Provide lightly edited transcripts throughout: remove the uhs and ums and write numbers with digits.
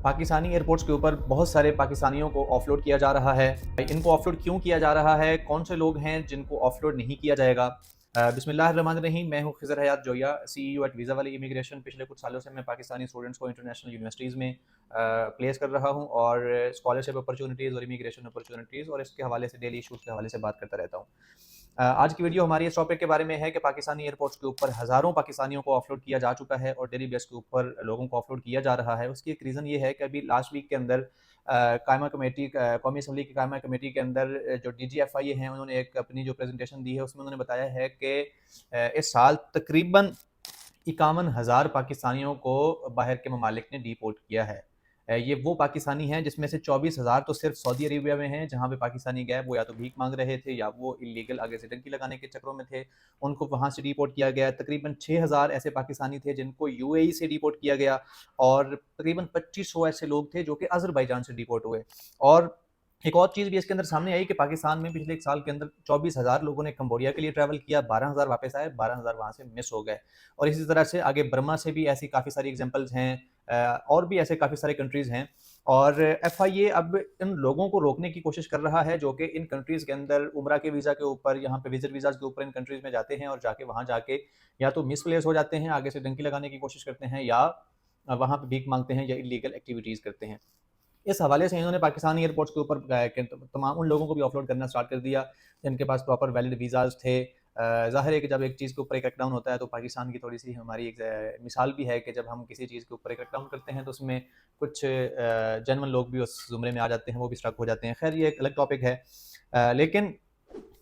Pakistani airports के ऊपर बहुत सारे पाकिस्तानियों को ऑफलोड किया जा रहा है। इनको ऑफलोड क्यों किया जा रहा है, कौन से लोग हैं जिनको ऑफलोड नहीं किया जाएगा। बिस्मिल्लाहिर्रहमानिर्रहीम। मैं हूं खिज़र हयात जोया, सीईओ एट वीज़ा वाली इमिग्रेशन। पिछले कुछ सालों से मैं पाकिस्तानी स्टूडेंट्स को इंटरनेशनल यूनिवर्सिटीज़ में प्लेस कर रहा हूं और स्कॉलरशिप अपॉर्चुनिटीज़ और इमिग्रेशन अपॉर्चुनिटीज़ और इसके हवाले से डेली इशूज़ के हवाले से बात करता रहता हूँ। आज की वीडियो हमारी इस टॉपिक के बारे में है कि पाकिस्तानी एयरपोर्ट्स के ऊपर हज़ारों पाकिस्तानियों को ऑफलोड किया जा चुका है और डेली बेस के ऊपर लोगों को ऑफलोड किया जा रहा है। उसकी एक रीज़न ये है कि अभी लास्ट वीक के अंदर कायमा कमेटी कौमी असम्बली की कायमा कमेटी के अंदर जो DGFIA हैं उन्होंने एक अपनी जो प्रेजेंटेशन दी है उसमें उन्होंने बताया है कि इस साल तकरीबन 51,000 पाकिस्तानियों को बाहर के ममालिक ने डिपोर्ट किया है। ये वो पाकिस्तानी हैं जिसमें से 24,000 तो सिर्फ सऊदी अरेबिया में हैं, जहाँ पे पाकिस्तानी गए वो या तो भीख मांग रहे थे या वो इलीगल आगे से डंकी लगाने के चक्रों में थे, उनको वहाँ से डिपोर्ट किया गया। तकरीबन 6,000 ऐसे पाकिस्तानी थे जिनको UAE से डिपोर्ट किया गया और तकरीबन 2500 ऐसे लोग थे जो कि अज़रबैजान से डिपोर्ट हुए। और एक और चीज़ भी इसके अंदर सामने आई कि पाकिस्तान में पिछले एक साल के अंदर 24,000 लोगों ने कंबोडिया के लिए ट्रैवल किया, 12,000 वापस आए, 12,000 वहाँ से मिस हो गए। और इसी तरह से आगे बर्मा से भी ऐसी काफ़ी सारी एग्जांपल्स हैं, और भी ऐसे काफ़ी सारे कंट्रीज़ हैं। और FIA अब इन लोगों को रोकने की कोशिश कर रहा है जो कि इन कंट्रीज़ के अंदर उम्रा के वीज़ा के ऊपर, यहाँ पे विजिट वीज़ाज़ के ऊपर इन कंट्रीज़ में जाते हैं और जाके वहाँ जाके या तो मिसप्लेस हो जाते हैं, आगे से डंकी लगाने की कोशिश करते हैं या वहाँ पे भीख मांगते हैं या इलीगल एक्टिविटीज़ करते हैं। इस हवाले से इन्होंने पाकिस्तानी एयरपोर्ट्स के ऊपर तमाम उन लोगों को भी ऑफलोड करना स्टार्ट कर दिया जिनके पास प्रॉपर वैलिड वीज़ाज़ थे। ज़ाहिर है कि जब एक चीज़ के ऊपर एक क्रैकडाउन होता है तो पाकिस्तान की थोड़ी सी हमारी एक मिसाल भी है कि जब हम किसी चीज़ के ऊपर एक क्रैकडाउन करते हैं तो उसमें कुछ जेन्युइन लोग भी उस ज़ुमरे में आ जाते हैं, वो भी स्ट्रक हो जाते हैं। खैर ये एक अलग टॉपिक है। लेकिन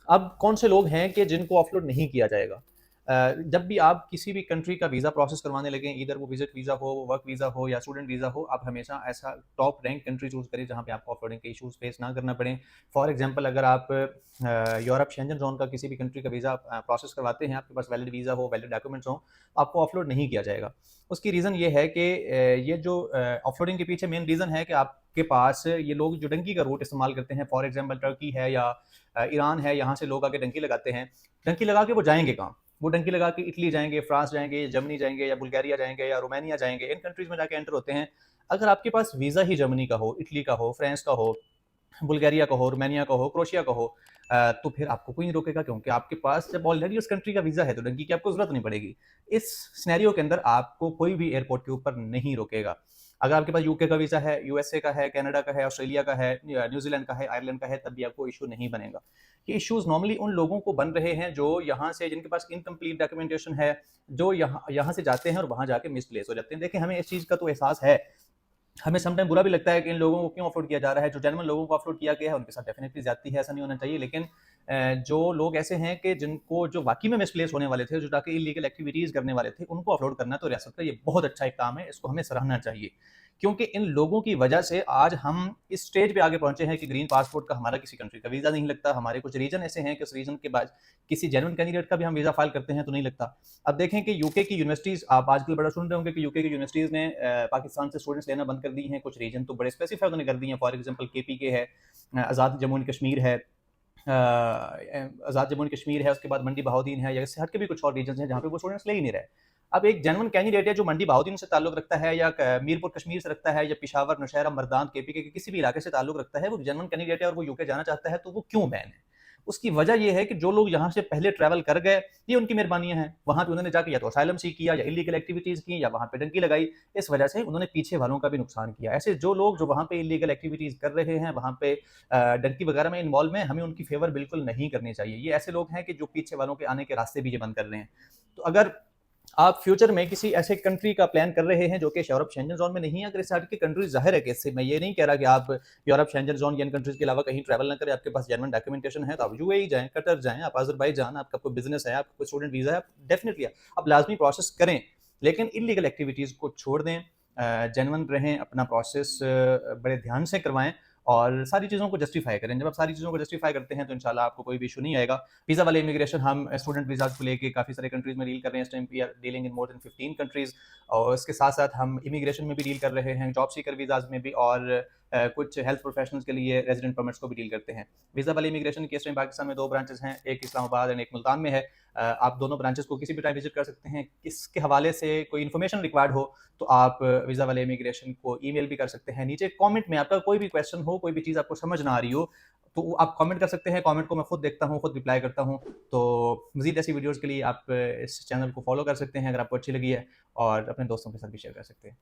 अब कौन से लोग हैं कि जिनको ऑफलोड नहीं किया जाएगा। जब भी आप किसी भी कंट्री का वीज़ा प्रोसेस करवाने लगें, इधर वो विजिट वीज़ा हो, वर्क वीज़ा हो या स्टूडेंट वीज़ा हो, आप हमेशा ऐसा टॉप रैंक कंट्री चूज़ करें जहाँ पे आपको ऑफलोडिंग के इश्यूज़ फेस ना करना पड़े। फॉर एग्जांपल अगर आप यूरोप शेंजन जोन का किसी भी कंट्री का वीज़ा प्रोसेस करवाते हैं, आपके पास वैलिड वीज़ा हो, वैलिड डॉक्यूमेंट्स हों, आपको ऑफलोड नहीं किया जाएगा। उसकी रीज़न ये है कि ये जो ऑफलोडिंग के पीछे मेन रीज़न है कि आपके पास ये लोग जो डंकी का रूट इस्तेमाल करते हैं, फॉर एग्जांपल टर्की है या ईरान है, यहाँ से लोग आके डंकी लगाते हैं। डंकी लगा के वो जाएँगे कहाँ? वो डंकी लगा के इटली जाएँगे, फ्रांस जाएँगे, जर्मनी जाएँगे या बुल्गारिया जाएँगे या रोमानिया जाएँगे, इन कंट्रीज़ में जाके एंटर होते हैं। अगर आपके पास वीज़ा ही जर्मनी का हो, इटली का हो, फ्रांस का हो, बुल्गारिया का हो, रोमानिया का हो, क्रोएशिया का हो, तो फिर आपको कोई नहीं रोकेगा क्योंकि आपके पास जब ऑलरेडी उस कंट्री का वीज़ा है तो डंकी की आपको ज़रूरत नहीं पड़ेगी। इस सिनेरियो के अंदर आपको कोई भी एयरपोर्ट के ऊपर नहीं रोकेगा। अगर आपके पास यूके का वीज़ा है, USA का है, कनाडा का है, ऑस्ट्रेलिया का है, न्यूज़ीलैंड का है, आयरलैंड का है, तब भी आपको इश्यू नहीं बनेगा। ये इश्यूज़ नॉर्मली उन लोगों को बन रहे हैं जो यहाँ से जिनके पास इनकम्प्लीट डॉक्यूमेंटेशन है, जो यहाँ यहाँ से जाते हैं और वहाँ जाके मिसप्लेस हो जाते हैं। देखिए, हमें इस चीज़ का तो एहसास है। हमें समटाइम बुरा भी लगता है कि इन लोगों को क्यों ऑफलोड किया जा रहा है। जो जेन्युइन लोगों को ऑफलोड किया गया है उनके साथ डेफिनेटली ज़्यादती है, ऐसा नहीं होना चाहिए। लेकिन जो लोग ऐसे हैं कि जिनको जो वाक़ई में मिसप्लेस होने वाले थे, जो जाके इल्लीगल एक्टिविटीज़ करने वाले थे, उनको ऑफलोड करना तो रियासत का ये बहुत अच्छा एक काम है, इसको हमें सराहना चाहिए। क्योंकि इन लोगों की वजह से आज हम इस स्टेज पे आगे पहुँचे हैं कि ग्रीन पासपोर्ट का हमारा किसी कंट्री का वीज़ा नहीं लगता। हमारे कुछ रीजन ऐसे हैं कि उस रीजन के बाद किसी जेन्युइन कैंडिडेट का भी हम वीज़ा फाइल करते हैं तो नहीं लगता। अब देखें कि यूके की यूनिवर्सिटीज़, आप आजकल बड़ा सुन रहे होंगे कि यूके की यूनिवर्सिटीज़ ने पाकिस्तान से स्टूडेंट्स लेना बंद कर दी हैं। कुछ रीजन तो बड़े स्पेसिफाई उन्होंने कर दी हैं। फॉर एग्जांपल KPK है, आज़ाद जम्मू एंड कश्मीर है, आज़ाद जम्मू एंड कश्मीर है, उसके बाद मंडी बहाउद्दीन है, या इससे हट के भी कुछ और रीजन हैं जहाँ पे वो स्टूडेंट्स ले ही नहीं रहे। अब एक जेन्युइन कैंडिडेट है जो मंडी बहाउद्दीन से ताल्लुक रखता है या मीरपुर कश्मीर से रखता है या पेशावर, नौशहरा, मर्दान, KPK के किसी भी इलाके से ताल्लुक रखता है, वो जेन्युइन कैंडिडेट है और वो यूके जाना चाहता है, तो वो क्यों बैन है? उसकी वजह ये है कि जो लोग यहाँ से पहले ट्रैवल कर गए, ये उनकी मेहरबानियां हैं। वहाँ पे उन्होंने जाके या तो असाइलम सीख किया या इलीगल एक्टिविटीज़ की या वहाँ पे डंकी लगाई। इस वजह से उन्होंने पीछे वालों का भी नुकसान किया। ऐसे जो लोग जो वहाँ पे इलीगल एक्टिविटीज़ कर रहे हैं, वहाँ पे डंकी वगैरह में इन्वॉल्व हैं, हमें उनकी फेवर बिल्कुल नहीं करनी चाहिए। ये ऐसे लोग हैं कि जो पीछे वालों के आने के रास्ते भी ये बंद कर रहे हैं। तो अगर आप फ्यूचर में किसी ऐसे कंट्री का प्लान कर रहे हैं जो कि यूरोप शेंजन जोन में नहीं है, अगर इस साइड की कंट्रीज, जाहिर है कि इससे मैं ये नहीं कह रहा कि आप यूरोप शेंजन जोन या इन कंट्रीज के अलावा कहीं ट्रैवल ना करें, आपके पास जेन्युइन डॉक्यूमेंटेशन है तो आप UAE जाएं, कतर जाएं, आप अजरबैजान, आपका कोई बिजनेस है, आपका कोई स्टूडेंट वीज़ा है, आप डेफिनेटली आप लाजमी प्रोसेस करें, लेकिन इलीगल एक्टिविटीज़ को छोड़ दें, जेन्युइन रहें, अपना प्रोसेस बड़े ध्यान से करवाएं और सारी चीज़ों को जस्टिफाई करें। जब आप सारी चीज़ों को जस्टिफाई करते हैं तो इंशाल्लाह आपको कोई भी इशू नहीं आएगा। वीज़ा वाले इमिग्रेशन, हम स्टूडेंट वीज़ाज़ को लेके काफ़ी सारे कंट्रीज़ में डील कर रहे हैं। इस time we are dealing in more than 15 countries और इसके साथ-साथ हम इमिग्रेशन में भी डील कर रहे हैं, जॉब सीकर वीज़ाज़ में भी और कुछ हेल्थ प्रोफेशनल्स के लिए रेजिडेंट परमिट्स को भी डील करते हैं। वीज़ा वाले इमिग्रेशन के इस टाइम पाकिस्तान में 2 ब्रांचेज़ हैं, एक इस्लामाबाद एंड एक मुल्तान में है। आप दोनों ब्रांचेस को किसी भी टाइम विजिट कर सकते हैं। इसके हवाले से कोई इन्फॉर्मेशन रिक्वायर्ड हो तो आप वीज़ा वाले इमिग्रेशन को ईमेल भी कर सकते हैं। नीचे कमेंट में आपका कोई भी क्वेश्चन हो, कोई भी चीज़ आपको समझ ना आ रही हो, तो आप कमेंट कर सकते हैं। कमेंट को मैं खुद देखता हूँ, खुद रिप्लाई करता हूँ। तो मज़ीद ऐसी वीडियोज़ के लिए आप इस चैनल को फॉलो कर सकते हैं अगर आपको अच्छी लगी है, और अपने दोस्तों के साथ भी शेयर कर सकते हैं।